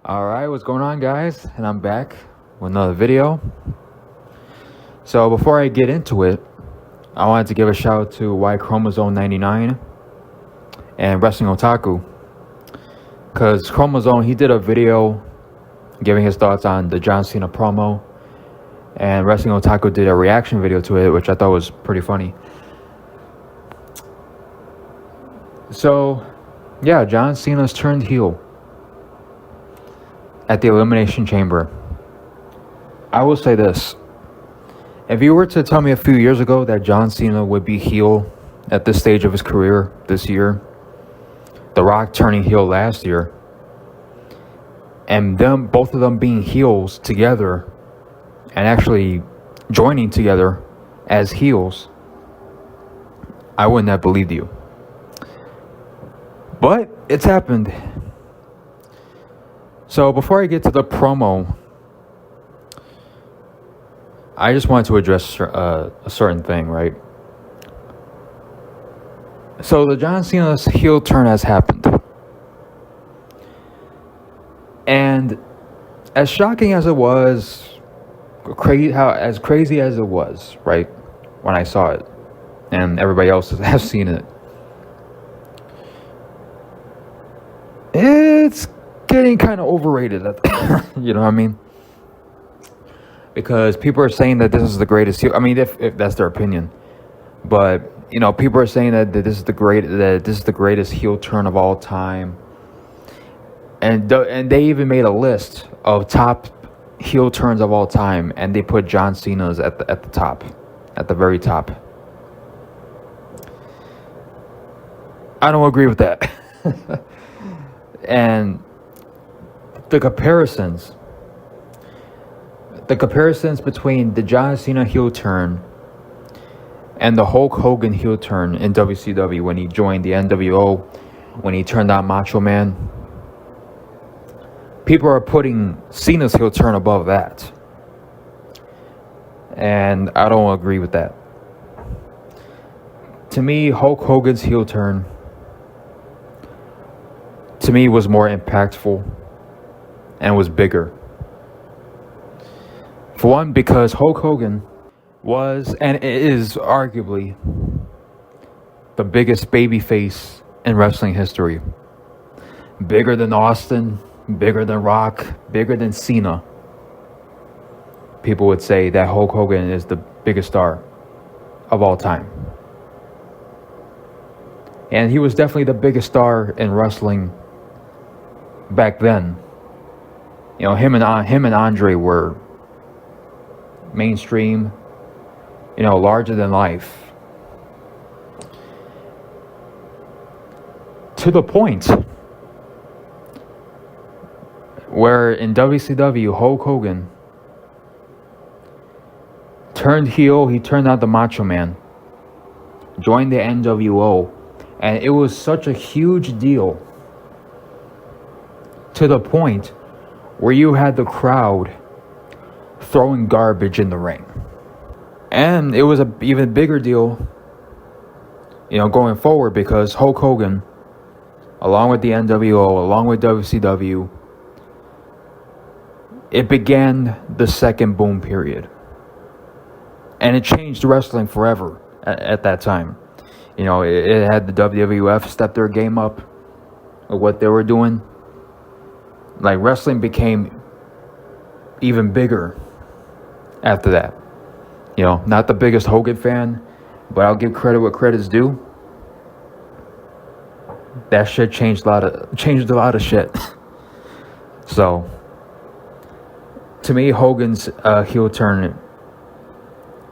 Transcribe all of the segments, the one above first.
Alright, what's going on, guys? And I'm back with another video. So before I get into it, I wanted to give a shout out to Y Chromosome 99 and Wrestling Otaku, because Chromosome, he did a video giving his thoughts on the John Cena promo, and Wrestling Otaku did a reaction video to it, which I thought was pretty funny. So yeah, John Cena's turned heel at the Elimination Chamber. I will say this: if you were to tell me a few years ago that John Cena would be heel at this stage of his career this year, The Rock turning heel last year, and both of them being heels together and actually joining together as heels, I wouldn't have believed you. But it's happened. So before I get to the promo, I just wanted to address a certain thing, right? So the John Cena's heel turn has happened. And as shocking as it was, as crazy as it was, right, when I saw it, and everybody else has seen it, it's getting kind of overrated. You know what I mean? Because people are saying that this is the greatest heel. I mean, if that's their opinion, but you know, people are saying that this is the greatest heel turn of all time, and they even made a list of top heel turns of all time, and they put John Cena's at the top, at the very top. I don't agree with that. And the comparisons between the John Cena heel turn and the Hulk Hogan heel turn in WCW when he joined the NWO, when he turned on Macho Man, people are putting Cena's heel turn above that. And I don't agree with that. To me, Hulk Hogan's heel turn, to me, was more impactful and was bigger. For one, because Hulk Hogan was and is arguably the biggest babyface in wrestling history. Bigger than Austin, bigger than Rock, bigger than Cena. People would say that Hulk Hogan is the biggest star of all time. And he was definitely the biggest star in wrestling back then. You know, him and Andre were mainstream, you know, larger than life. To the point where in WCW, Hulk Hogan turned heel. He turned out the Macho Man, joined the NWO, and it was such a huge deal, to the point where you had the crowd throwing garbage in the ring. And it was an even bigger deal, you know, going forward, because Hulk Hogan, along with the NWO, along with WCW, it began the second boom period. And it changed wrestling forever at that time. You know, it had the WWF step their game up with what they were doing. Like, wrestling became even bigger after that. You know, not the biggest Hogan fan, but I'll give credit what credit's due. That shit changed a lot of shit. So, to me, Hogan's heel turn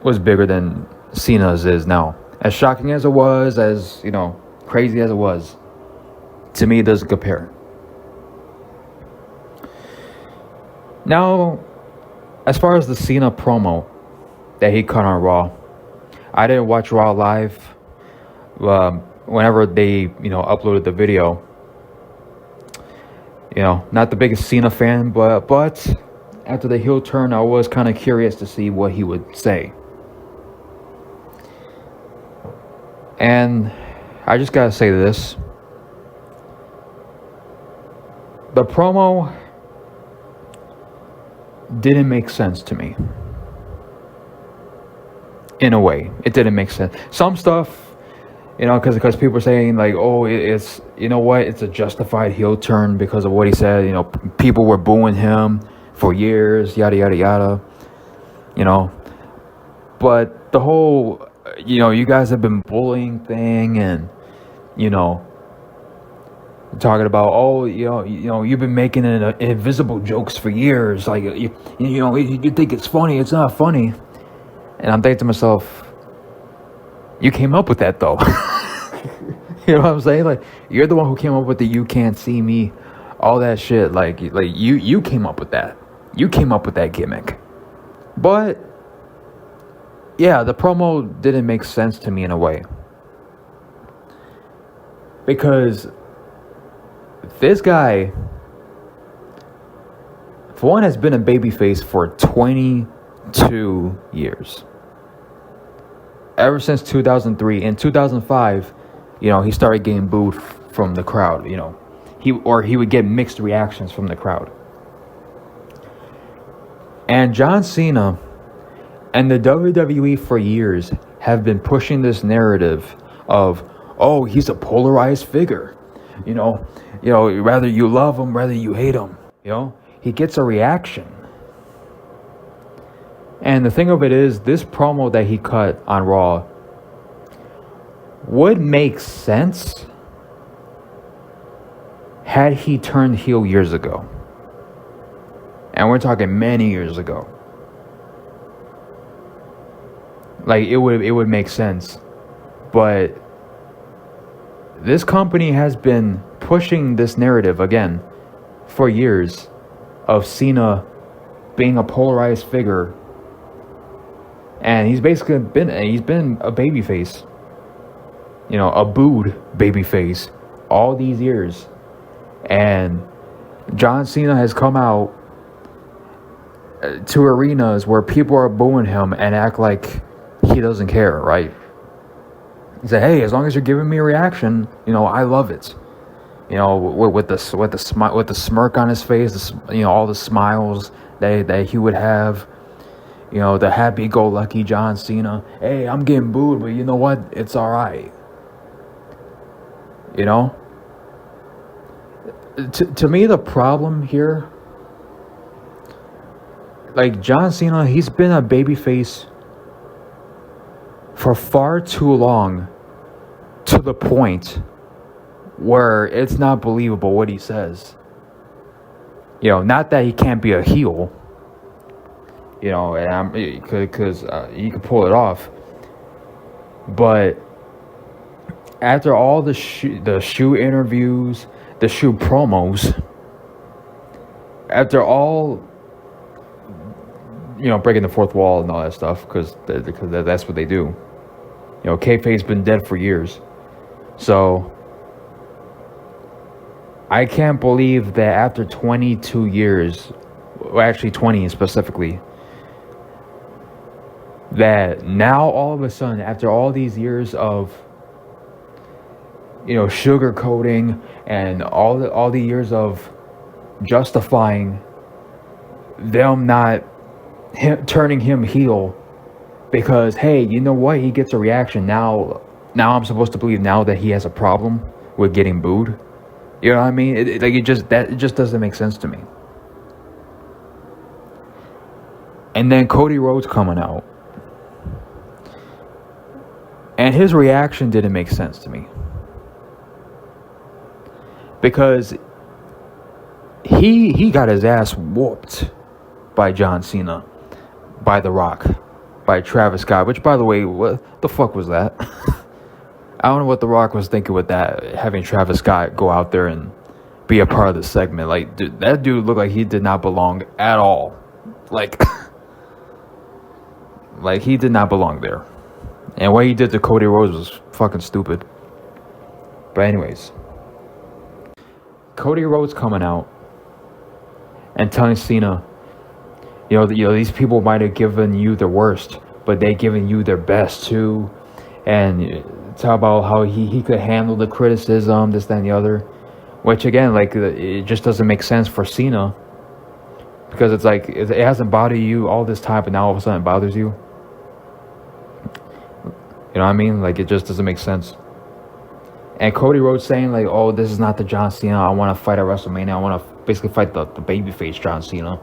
was bigger than Cena's is now. As shocking as it was, as, you know, crazy as it was, to me, it doesn't compare. Now, as far as the Cena promo that he cut on Raw, I didn't watch Raw live. Whenever they, you know, uploaded the video, you know, not the biggest Cena fan, but after the heel turn, I was kind of curious to see what he would say. And I just gotta say this: the promo didn't make sense to me. In a way, it didn't make sense. Some stuff, because people are saying like, oh, it's, you know what, it's a justified heel turn because of what he said. People were booing him for years, yada yada yada. But the whole, you guys have been bullying thing, and talking about, oh, you've been making invisible jokes for years. Like you think it's funny, it's not funny. And I'm thinking to myself, you came up with that though. You know what I'm saying? Like, you're the one who came up with the "you can't see me," all that shit. Like you came up with that. You came up with that gimmick. But yeah, the promo didn't make sense to me in a way, because this guy, for one, has been a babyface for 22 years. Ever since 2003. In 2005, he started getting booed from the crowd. He would get mixed reactions from the crowd. And John Cena and the WWE for years have been pushing this narrative of, oh, he's a polarized figure. Whether you love him, whether you hate him, he gets a reaction. And the thing of it is, this promo that he cut on Raw would make sense had he turned heel years ago. And we're talking many years ago. Like, it would make sense. But this company has been pushing this narrative again for years of Cena being a polarized figure. And he's basically been a babyface. A booed babyface all these years. And John Cena has come out to arenas where people are booing him and act like he doesn't care, right? He said, "Hey, as long as you're giving me a reaction, I love it." With the smirk on his face, all the smiles that he would have. The happy-go-lucky John Cena. Hey, I'm getting booed, but you know what? It's all right. To me, the problem here, like, John Cena, he's been a babyface for far too long, to the point where it's not believable what he says. Not that he can't be a heel. Because he can pull it off. But after all the shoe interviews, the shoe promos, after all, breaking the fourth wall and all that stuff, because that's what they do. Kayfabe's been dead for years. So I can't believe that after 22 years, well, actually 20 specifically, that now all of a sudden, after all these years of sugarcoating and all the years of justifying them not turning him heel, because, hey, you know what, he gets a reaction now I'm supposed to believe now that he has a problem with getting booed. You know what I mean? It just doesn't make sense to me. And then Cody Rhodes coming out, and his reaction didn't make sense to me, because he got his ass whooped by John Cena, by The Rock, by Travis Scott, which, by the way, what the fuck was that? I don't know what The Rock was thinking with that, having Travis Scott go out there and be a part of the segment. Like, dude, that dude looked like he did not belong at all. Like he did not belong there. And what he did to Cody Rhodes was fucking stupid. But anyways, Cody Rhodes coming out and telling Cena, these people might have given you their worst, but they given you their best too. And talk about how he could handle the criticism, this, that, and the other. Which, again, like, it just doesn't make sense for Cena Because it's like it hasn't bothered you all this time, but now all of a sudden it bothers you. You know what I mean? Like, it just doesn't make sense. And Cody Rhodes saying like, "Oh, this is not the John Cena I want to fight at WrestleMania. I want to basically fight the babyface John Cena."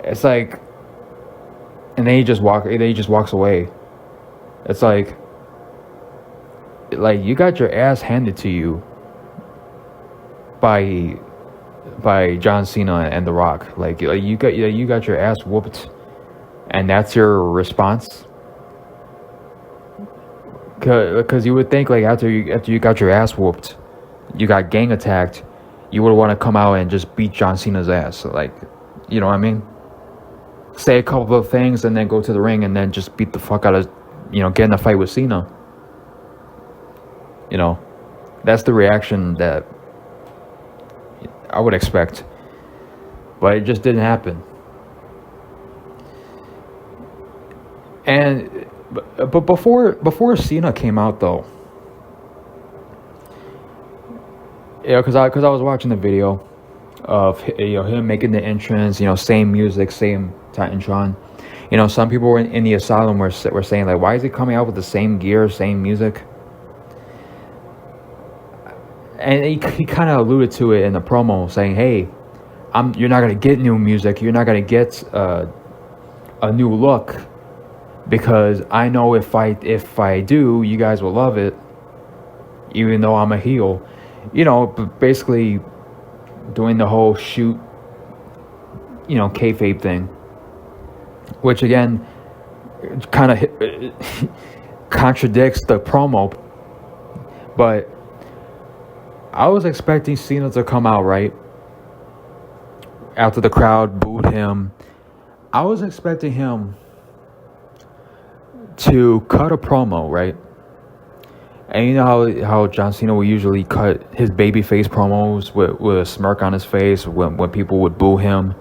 It's like, and then he just walks away. It's like you got your ass handed to you by John Cena and The Rock. Like you got your ass whooped, and that's your response. Because you would think like after you got your ass whooped, you got gang attacked, you would want to come out and just beat John Cena's ass. Like, you know what I mean? Say a couple of things and then go to the ring and then just beat the fuck out of, get in a fight with Cena. That's the reaction that I would expect. But it just didn't happen. But before Cena came out though, because I was watching the video of him making the entrance, same music, same Titantron. Some people were in the asylum were saying like, why is he coming out with the same gear, same music? And he kind of alluded to it in the promo, saying, hey, you're not gonna get new music, you're not gonna get a new look, because I know if I do, you guys will love it, even though I'm a heel. But basically doing the whole shoot, kayfabe thing, which again kind of contradicts the promo. But I was expecting Cena to come out right after the crowd booed him. I was expecting him to cut a promo, right? And you know how John Cena will usually cut his babyface promos with a smirk on his face when people would boo him.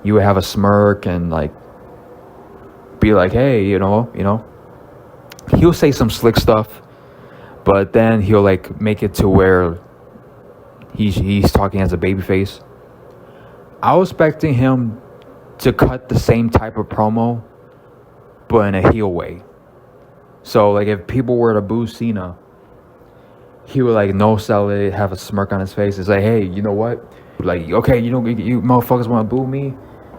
You would have a smirk and like be like, hey, he'll say some slick stuff, but then he'll like make it to where he's talking as a babyface. I was expecting him to cut the same type of promo, but in a heel way. So like if people were to boo Cena, he would like no sell it, have a smirk on his face. It's like, hey, you know what? Like, okay, you motherfuckers want to boo me?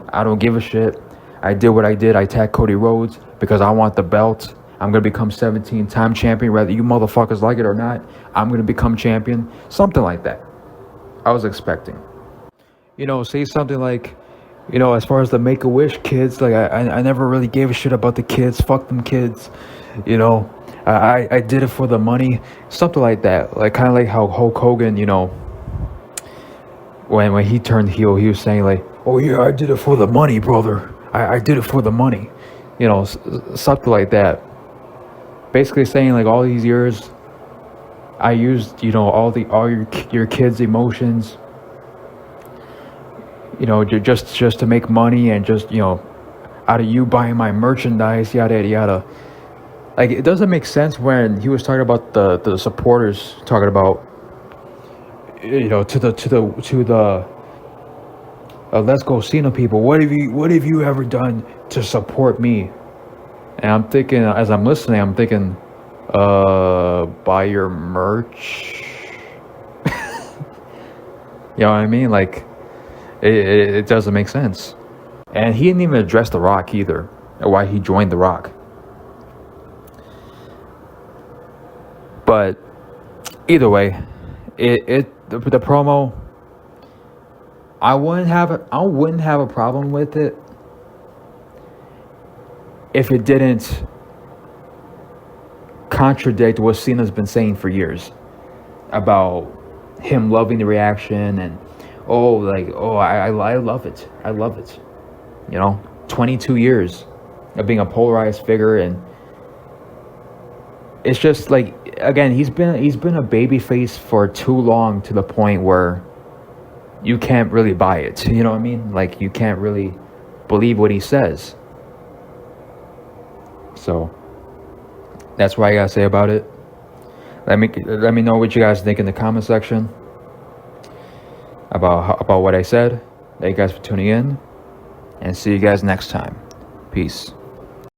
I don't give a shit. I did what I did. I attacked Cody Rhodes because I want the belt. I'm going to become 17-time champion, whether you motherfuckers like it or not. I'm going to become champion. Something like that. I was expecting. Say something like, as far as the Make-A-Wish kids, like I never really gave a shit about the kids. Fuck them kids. I did it for the money. Something like that. Like kind of like how Hulk Hogan, when he turned heel, he was saying like, oh yeah, I did it for the money, brother. I did it for the money. Something like that. Basically saying like all these years I used, all your kids' emotions, just to make money, and just, out of you buying my merchandise, yada yada yada. Like, it doesn't make sense when he was talking about the supporters, talking about, to the Let's Go Cena people. What have you ever done to support me? And I'm thinking, as I'm listening, buy your merch. You know what I mean? Like, it doesn't make sense. And he didn't even address The Rock either, or why he joined The Rock. But either way, the promo, I wouldn't have a problem with it if it didn't contradict what Cena's been saying for years about him loving the reaction, and I love it. I love it. 22 years of being a polarized figure, and it's just like, again, he's been a babyface for too long, to the point where you can't really buy it. You know what I mean? Like, you can't really believe what he says. So that's what I gotta say about it. Let me know what you guys think in the comment section about what I said. Thank you guys for tuning in, and see you guys next time. Peace.